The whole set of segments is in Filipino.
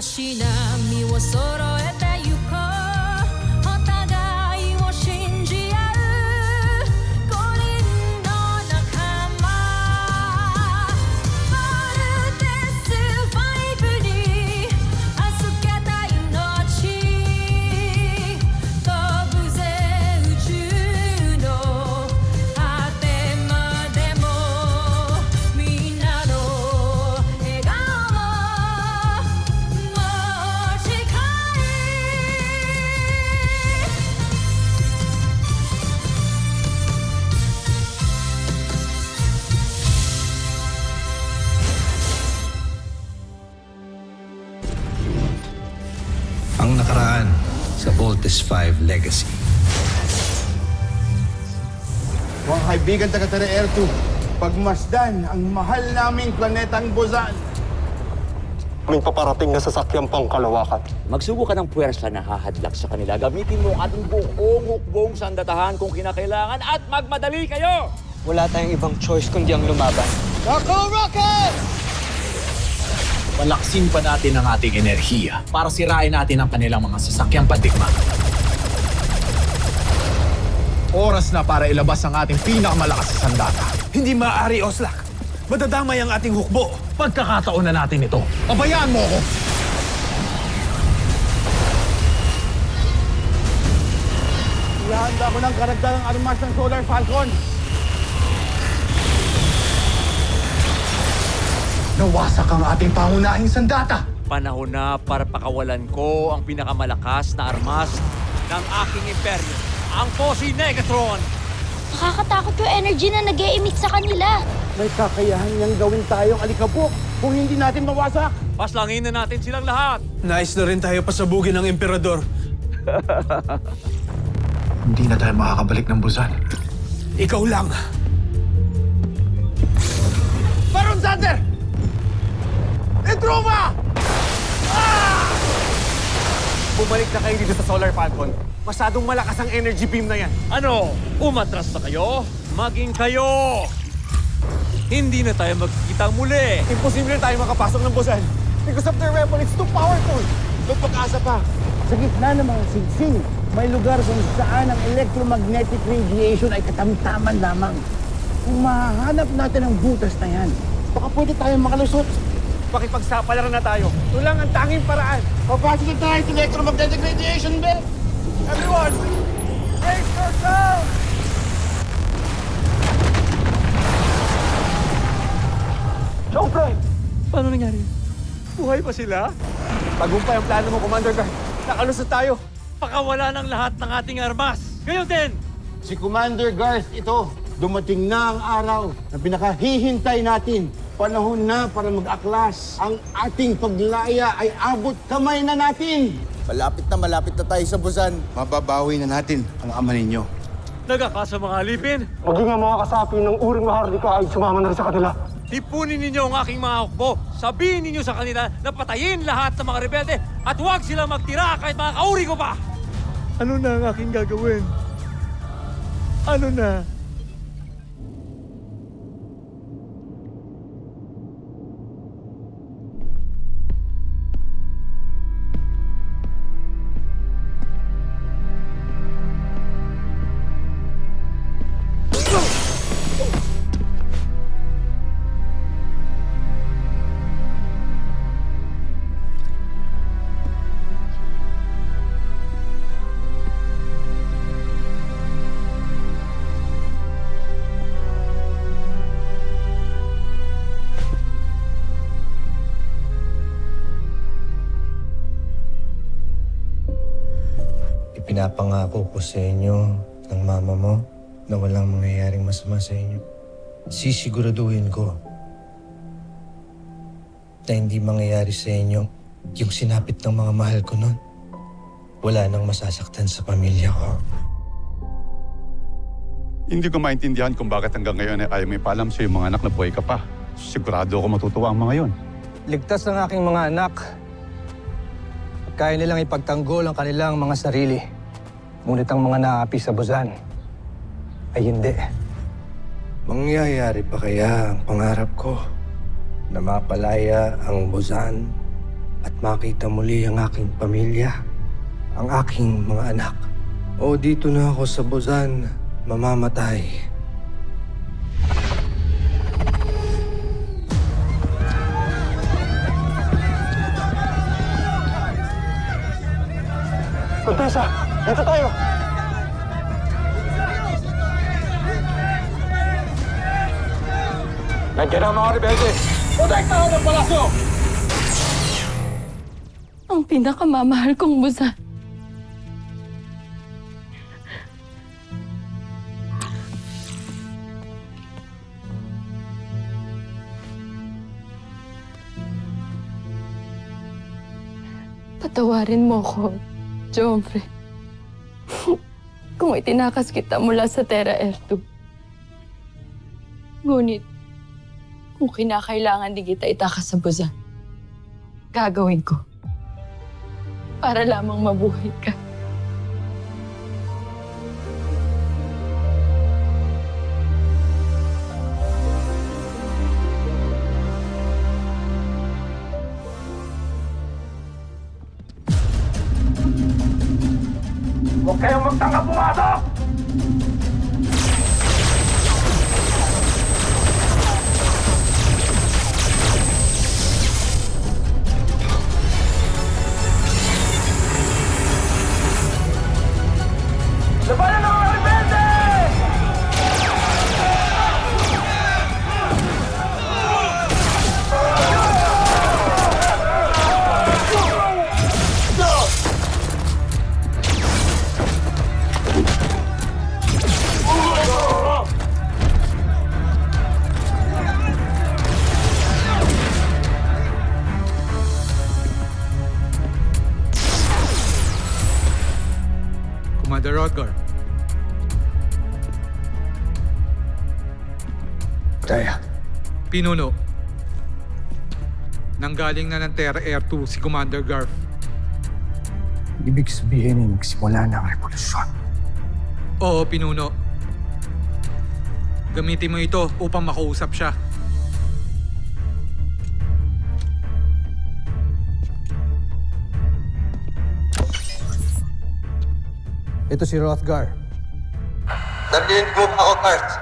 足並みを揃えてゆこうお互いを信じ合う五人の仲間まるでスファイブに預けた命飛ぶぜ宇宙の果てまでもみんなの笑顔も持ち帰Ang nakaraan sa Voltes 5 Legacy. Mga kaibigan taga Air 2, pagmasdan ang mahal naming planetang Buzan. May paparating na sasakyang pangkalawakan. Magsugo ka ng puwersa na hahadlak sa kanila. Gamitin mo ang ating buong hukbong sandatahan kung kinakailangan at magmadali kayo! Wala tayong ibang choice kundi ang lumaban. Palaksin pa natin ang ating enerhiya para sirain natin ang kanilang mga sasakyang pandigma. Oras na para ilabas ang ating pinakamalakas sa sandata. Hindi maaari, Oslak. Madadamay ang ating hukbo. Pagkakataon na natin ito. Pabayaan mo ako! Ihanda ko ng karagdagang armas ng Solar Falcon. Nawasak ang ating pangunahing sandata. Panahon na para pakawalan ko ang pinakamalakas na armas ng aking imperyo, ang Posi Negatron! Nakakatakot yung energy na nag-e-emit sa kanila. May kakayahan niyang gawin tayong alikabok kung hindi natin mawasak. Paslangin na natin silang lahat! Nais na rin tayo pasabugin ng emperador. Hindi na tayo makakabalik ng Busan. Ikaw lang. Baron Sander! Etruma! Bumalik na kayo dito sa Solar Falcon. Masyadong malakas ang energy beam na yan. Ano? Umatras na kayo? Maging kayo! Hindi na tayo magkikita muli! Imposible tayo makapasok ng Busan. Because of their weapon, it's too powerful. May pag-asa pa. Sa gitna ng mga singsing, may lugar kung saan ang electromagnetic radiation ay katamtaman lamang. Kung mahahanap natin ang butas na yan, baka pwede tayong makalusot. Pakipagsapalaran na tayo. Ito lang ang tanging paraan. Papasok na tayo sa electromagnetic radiation belt! Everyone, brace yourself! Showtime! Paano nangyari? Buhay pa sila? Tagumpay ang plano mo, Commander Guard. Nakalusot tayo. Pakawala ng lahat ng ating armas! Kayo din! Si Commander Garth ito, dumating na ang araw na pinakahihintay natin. Panahon na para mag-aklas. Ang ating paglaya ay abot kamay na natin. Malapit na tayo sa Busan. Mababawi na natin ang ama ninyo. Nagkakasa mga alipin! Maging ang mga kasapi ng uring mahardika ay sumama na rin sa kanila. Tipunin ninyo ang aking mga hukbo. Sabihin ninyo sa kanila na patayin lahat ng mga rebelde at huwag silang magtira kahit mga kauri ko pa! Ano na ang aking gagawin? Ano na? Pinapangako ko sa inyo ng mama mo na walang mangyayaring masama sa inyo. Sisiguraduhin ko na hindi mangyayari sa inyo yung sinapit ng mga mahal ko nun. Wala nang masasaktan sa pamilya ko. Hindi ko maintindihan kung bakit hanggang ngayon ay ayaw may paalam sa iyong mga anak na buhay ka pa. Sigurado ako matutuwa ang mga yon. Ligtas ang aking mga anak. Kaya nilang ipagtanggol ang kanilang mga sarili. Ngunit ang mga naapi sa Busan ay hindi. Mangyayari pa kaya ang pangarap ko na mapalaya ang Busan at makita muli ang aking pamilya, ang aking mga anak. O dito na ako sa Buzan mamamatay. Contessa, dito tayo! Nandiyan ang mga rebelde! Protektahan ang palasyo! Ang pinakamamahal kong Buzan. Patawarin mo ko, Jomfre. Kung itinakas kita mula sa Terra Air 2. Ngunit, kung kinakailangan di kita itakas sa Buzan, gagawin ko. Para lamang mabuhay ka. Huwag kayong magtanggap pumasok! Labanan ang mga rebelde! Commander Rodgar. Daya, Pinuno. Nanggaling na ng Terra Air 2 si Commander Garf. ibig sabihin ay nagsimula na ang revolusyon. Oo, Pinuno. Gamitin mo ito upang makausap siya. Ito si Rothgar. Narinig mo ba ako, Garth?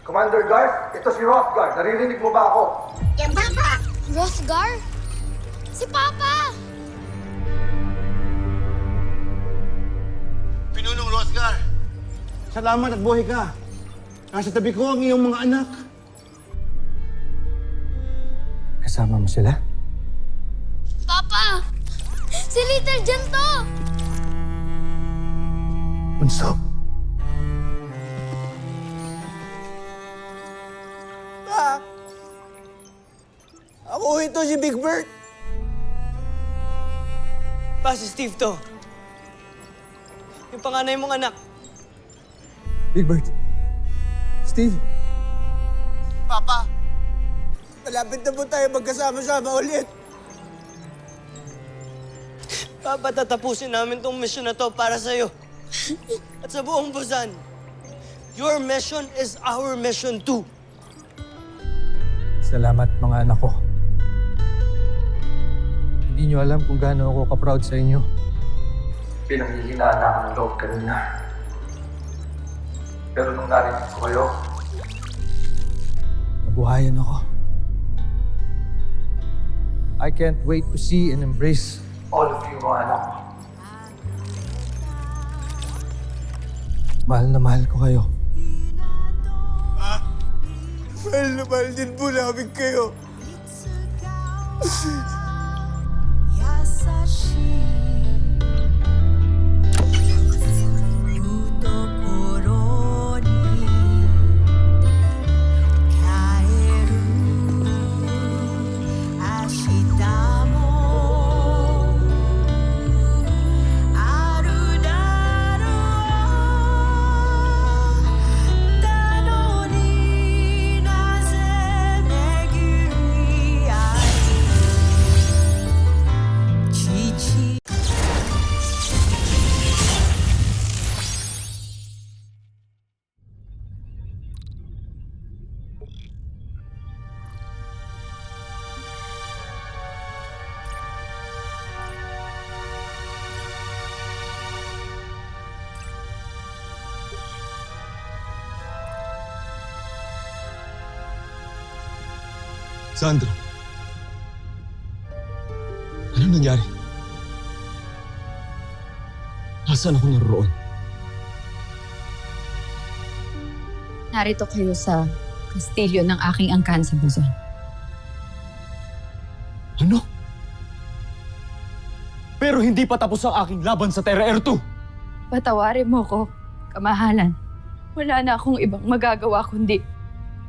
Commander Garth, ito si Rothgar. Naririnig mo ba ako? Yan, Papa! Rothgar? Si Papa! Pinunong Rothgar, salamat at buhay ka. Nasa tabi ko ang iyong mga anak. Kasama mo sila? Papa! Si Little John to! Bunso. Ako ito si Big Bird. Pa, si Steve to. Yung panganay mong anak. Big Bird. Steve. Papa, malapit na po tayo magkasama-sama ulit. Papa, tatapusin namin tong mission na to para sa'yo. At sa buong Buzan. Your mission is our mission too. Salamat mga anak ko. Hindi nyo alam kung gaano ako ka-proud sa inyo. Pinanghihinaan na ako ng loob kanina. Pero nung narinig ko kayo, nabuhayan ako. I can't wait to see and embrace all of you mga anak ko. Mahal na mahal ko kayo. Mahal na mahal din po namin kayo. Sandra. Ano nangyari? Nasaan ako naroon? Narito kayo sa kastilyo ng aking angkan sa Buzan. Ano? Pero hindi pa tapos ang aking laban sa Terra Air 2. Patawarin mo ko, kamahalan. Wala na akong ibang magagawa kundi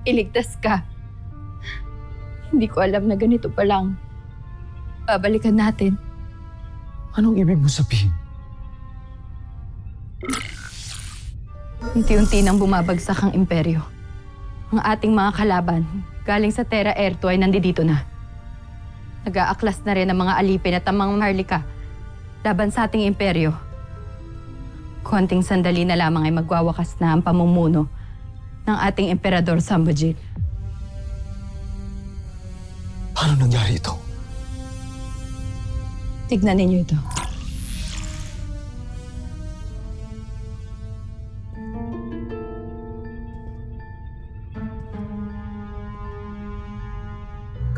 iligtas ka. Hindi ko alam na ganito pa lang. Babalikan natin. Anong ibig mo sabihin? Unti-unti nang bumabagsak ang imperyo. Ang ating mga kalaban, galing sa Terra Air 2 ay nandito na. Nag-aaklas na rin ang mga alipin at ang mga Marlika laban sa ating imperyo. Konting sandali na lamang ay magwawakas na ang pamumuno ng ating emperador Sambojil. Paano nangyari ito? Tignan ninyo ito.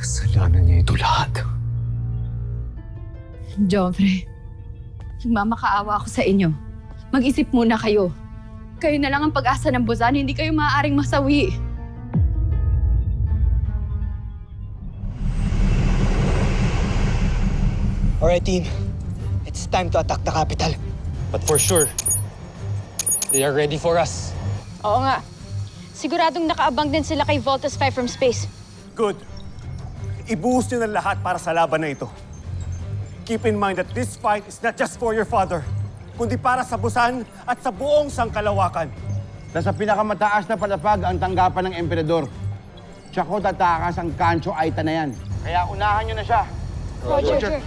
Kasalanan niya ito lahat. Joffrey, nagmamakaawa ako sa inyo. Mag-isip muna kayo. Kayo na lang ang pag-asa ng Buzan, hindi kayo maaaring masawi. Alright, team. It's time to attack the capital. But for sure, they are ready for us. Oo nga. Siguradong nakaabang din sila kay Voltus 5 from space. Good. Ibuhos niyo ng lahat para sa laban na ito. Keep in mind that this fight is not just for your father, kundi para sa Busan at sa buong sangkalawakan. Sa pinakamataas na palapag ang tanggapan ng emperador. Tsako tatakas ang Kancho Aita na yan. Kaya unahan nyo na siya. Roger.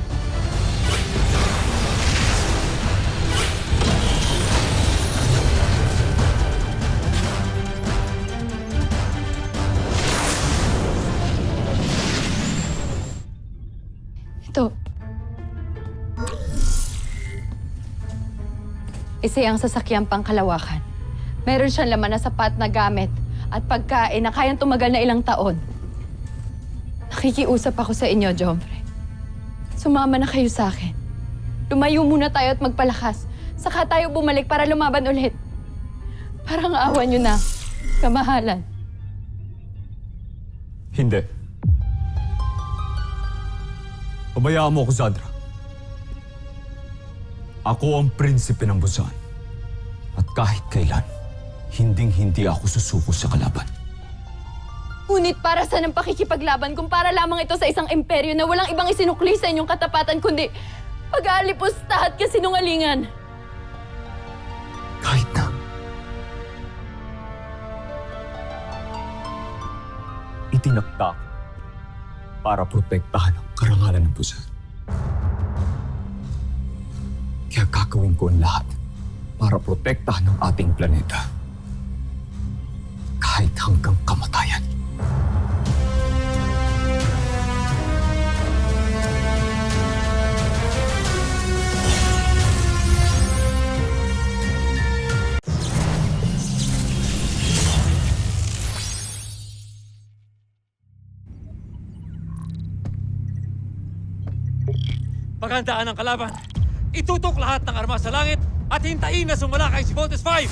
Ito. Isa ang sasakyang pangkalawakan. Meron siyang laman na sapat na gamit at pagkain na kayang tumagal na ilang taon. Nakikiusap ako sa inyo, Joffrey. Sumama na kayo sa akin. Lumayo muna tayo at magpalakas. Saka tayo bumalik para lumaban ulit. Parang awa nyo na, kamahalan. Hindi. Pabayaan mo ako, Sandra. Ako ang prinsipe ng Busan. At kahit kailan, hinding-hindi ako susuko sa kalaban. Ngunit para saan ang pakikipaglaban kung para lamang ito sa isang imperyo na walang ibang isinukli sa inyong katapatan kundi pag-aalipusta at kasinungalingan? Kahit na. Itinakda ko para protektahan ang karangalan ng Busan. Kaya gagawin ko ang lahat para protektahan ang ating planeta. Kahit hanggang kamatayan. Paghandaan ang kalaban. Itutok lahat ng armas sa langit at hintayin na sumalakay si Voltus 5!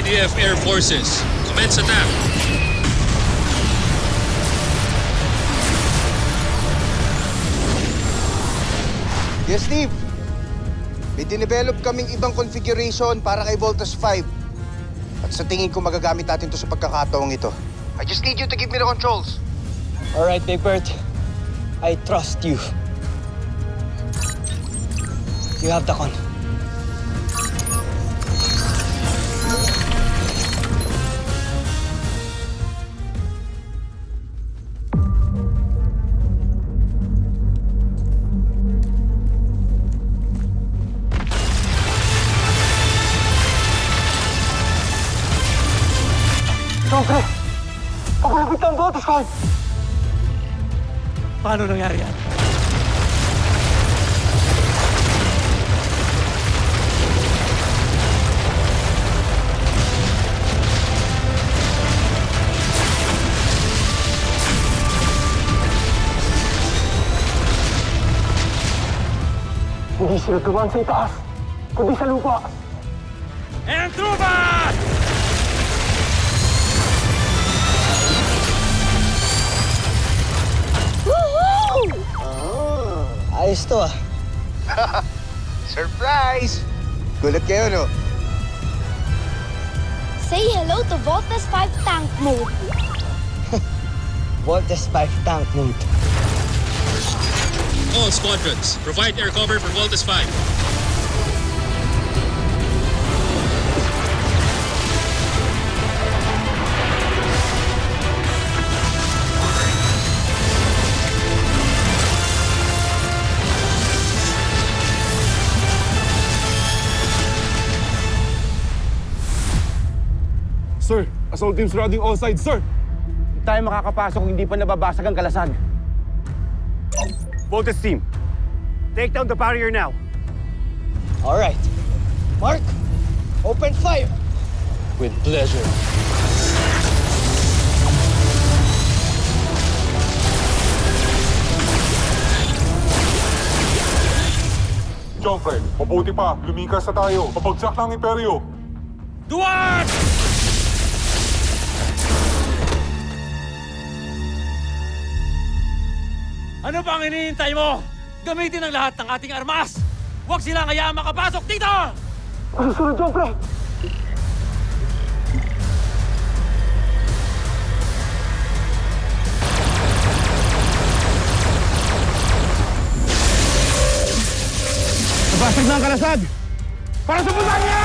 EDF Air Forces, commence attack. Yes, Steve. May dinevelop kaming ibang configuration para kay Voltus 5. At sa tingin ko magagamit natin to sa pagkakataong ito. I just need you to give me the controls. Alright, Big Bird. I trust you. You have the con. Joffrey! Pagulapit ang Voltus 5! Paano nangyari yan? sila dumaan sa itaas, kundi sa lupa. And Truman! Ayos to ah. Surprise! Gulat kayo, no? Say hello to Voltes 5 tank mode. Voltes 5 tank mode. All squadrons, provide air cover for Voltes 5. Sir, assault teams routing all sides, sir. Hindi tayo makakapasok kung hindi pa nababasag ang kalasag. Voltes team, take down the barrier now. All right. Mark, open fire. With pleasure. Joffrey, mabuti pa. Lumikas na tayo. Papagsak ng Imperyo. Duwag! Ano pang hinihintay mo? Gamitin ang lahat ng ating armas! Huwag silang hayaan makapasok dito! Susunod, Joffrey! Nabasag na ang kalasag! Para sa Butanya!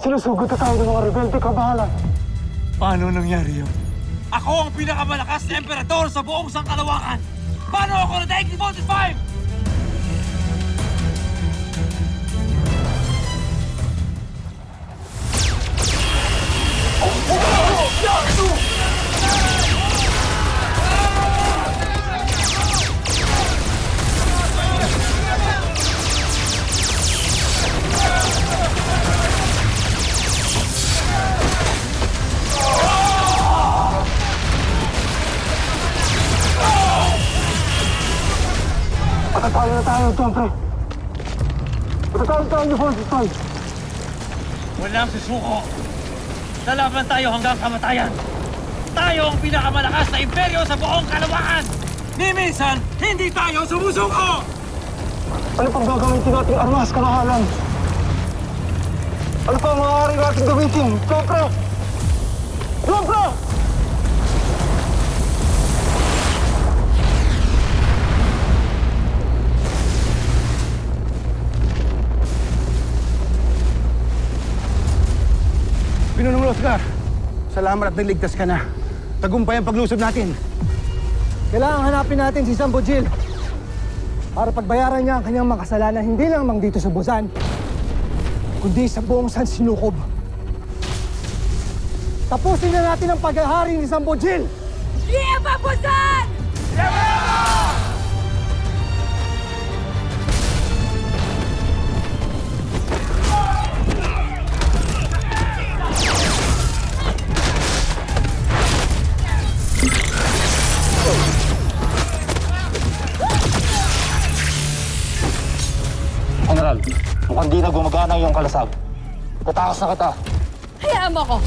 Sinusugod na tayo ng mga rebelde, kabahalan. Paano nangyari yun? Ako ang pinakamalakas na emperador sa buong sangkalawakan! Paano ako nadaig ni Voltes 5? Patatalo na tayo, Joffrey. Patatalo tayo ng Voltes 5. Walang susuko. Lalaban tayo hanggang kamatayan. Tayo ang pinakamalakas na imperyo sa buong kalawakan. Ni minsan, hindi tayo sumusuko! Ano pang gagamitin nating armas, kabahalan? Ano pa ang maaaring nating gamitin? Joffrey! Joffrey! Pinunong Oscar, salamat at naligtas ka na. Tagumpay ang paglusob natin. Kailangan hanapin natin si Sambo Jill para pagbayaran niya ang kanyang mga kasalanan hindi lamang dito sa Busan, kundi sa buong San Sinukob. Tapusin na natin ang paghahari ni Sambo Jill! Viva Busan! General, mukhang di na gumagana yung kalasag. Tatakas na kita. Hayaan mo ko.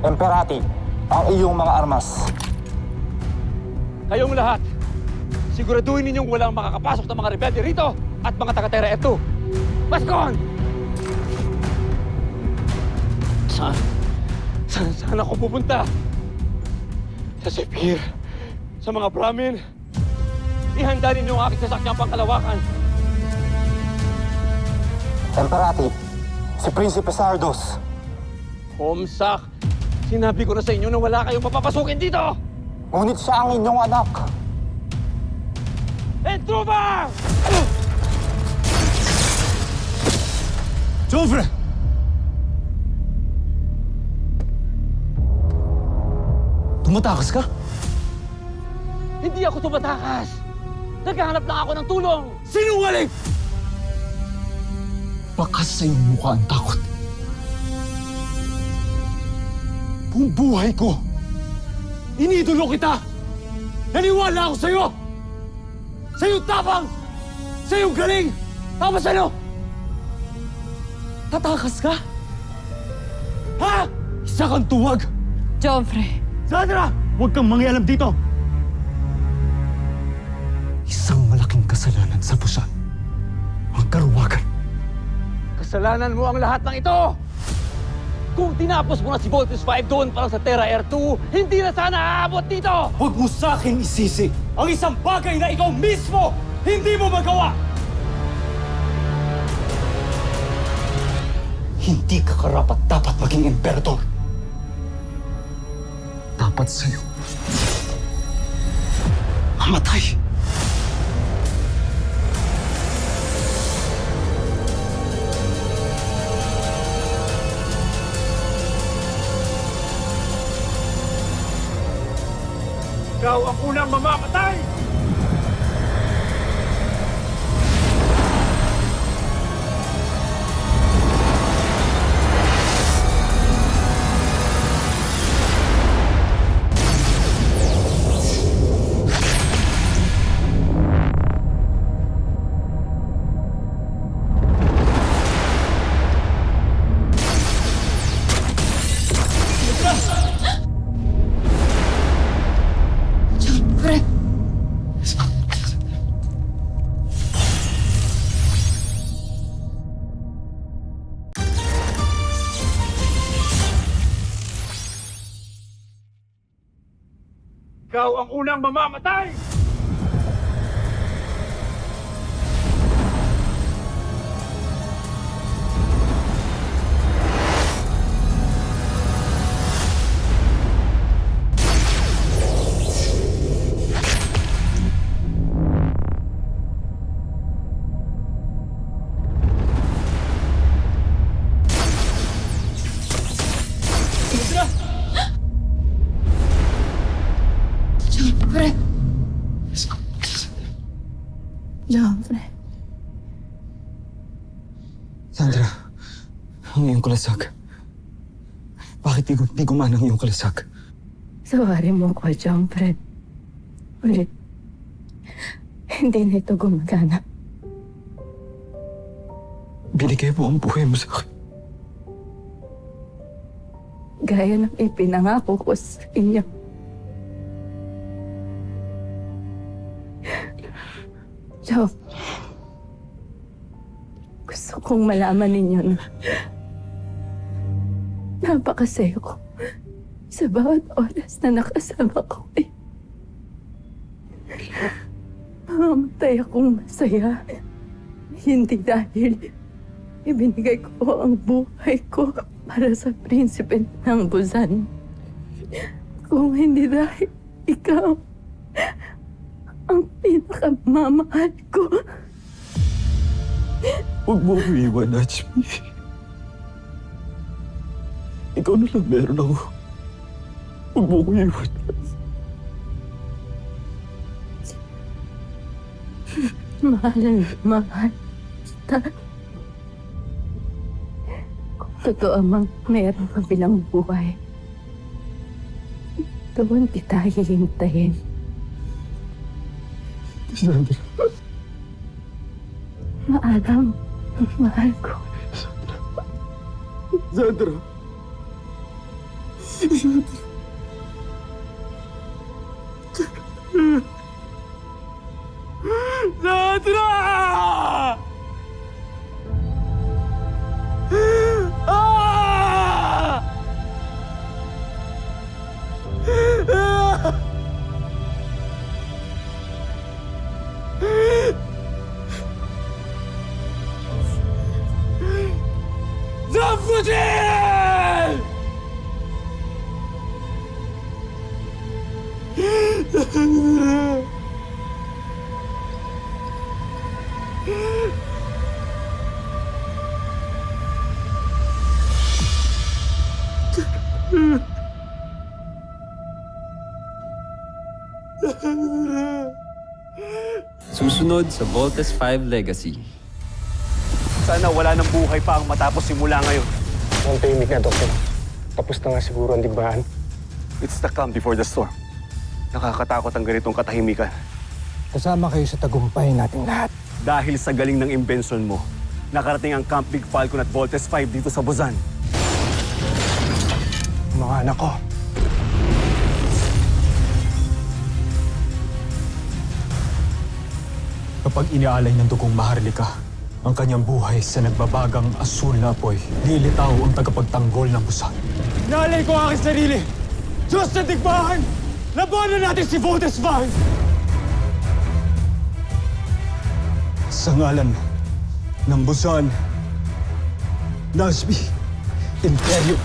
Emperati, ang iyong mga armas. Kayong lahat, siguraduhin ninyong walang makakapasok ng mga rebelde rito at mga taga-Terra F2. Baskon! Saan ako pupunta? Sa Sepir, sa mga Brahmin. Ihanda ninyo ang aking sasakyang pangkalawakan. Emperati, si Prinsipe Sardos. Homsak, Sinabi ko na sa inyo na wala kayong mapapasukin dito! Ngunit siya ang inyong anak. Intruder! Joffre! Tumatakas ka? Hindi ako tumatakas! Naghahanap lang ako ng tulong! Sinungaling! Bakas sa iyong mukha ang takot. Buong buhay ko, inidolo kita! Naniwala ako sa'yo! Sa iyong tapang! Sa iyong galing! Tapos ano? Tatakas ka? Ha? Isa kang tuwag! Joffre, Sandra! Huwag kang mangialam dito! Isang malaking kasalanan sa Busan. Ang karuwagan. Kasalanan mo ang lahat ng ito! Kung tinapos mo na si Voltes 5 doon para sa Terra Air 2, hindi na sana aabot dito! Huwag mo sa akin isisi ang isang bagay na ikaw mismo hindi mo magawa! Hindi ka karapat-dapat maging emperador. Dapat sa'yo mamatay. Ikaw ang unang mamamatay! Joffre, Ikaw ang unang mamamatay! Joffre. Joffre. Sandra, ang iyong kalasag. Bakit di gumana ang iyong kalasag? Sawarin mo ko, Joffre. Ulit. Hindi na ito gumagana. Binigay mo ang buhay mo sa akin. Gaya ng ipinangako ko sa inyo. Joff, gusto kong malaman ninyo na napakasaya ko sa bawat oras na nakasama ko. Mamatay akong masaya. Hindi dahil ibinigay ko ang buhay ko para sa prinsipe ng Busan. Kung hindi dahil ikaw ang pinakamamahal ko. Huwag mo ko iwan, Nachmi. Ikaw na lang meron ako. Huwag mo ko iwan. Mahal na mahal kita. Kung totoo mang meron ka bilang buhay, doon kita hihintayin. Sandra. Maalam, mahal ko. Sandra. Sandra! Ah! Zafutin! Susunod sa Voltes 5 Legacy. Sana wala ng buhay pa ang matapos simula ngayon. Ang tahimik na, Doktor. Tapos na nga siguro ang digmaan. It's the calm before the storm. Nakakatakot ang ganitong katahimikan. Kasama kayo sa tagumpay nating lahat. Dahil sa galing ng imbensyon mo, nakarating ang Camp Big Falcon at Voltes 5 dito sa Buzan. Mga anak ko. Kapag inialay ng dugong Maharlika ang kanyang buhay sa nagbabagang asul na apoy, lilitaw ang tagapagtanggol ng Busan. Nalay ko ang aking sarili! Diyos na digmaan! Labanan natin si Voltes 5! Sa ngalan ng Busan, Nasby, Imperyo,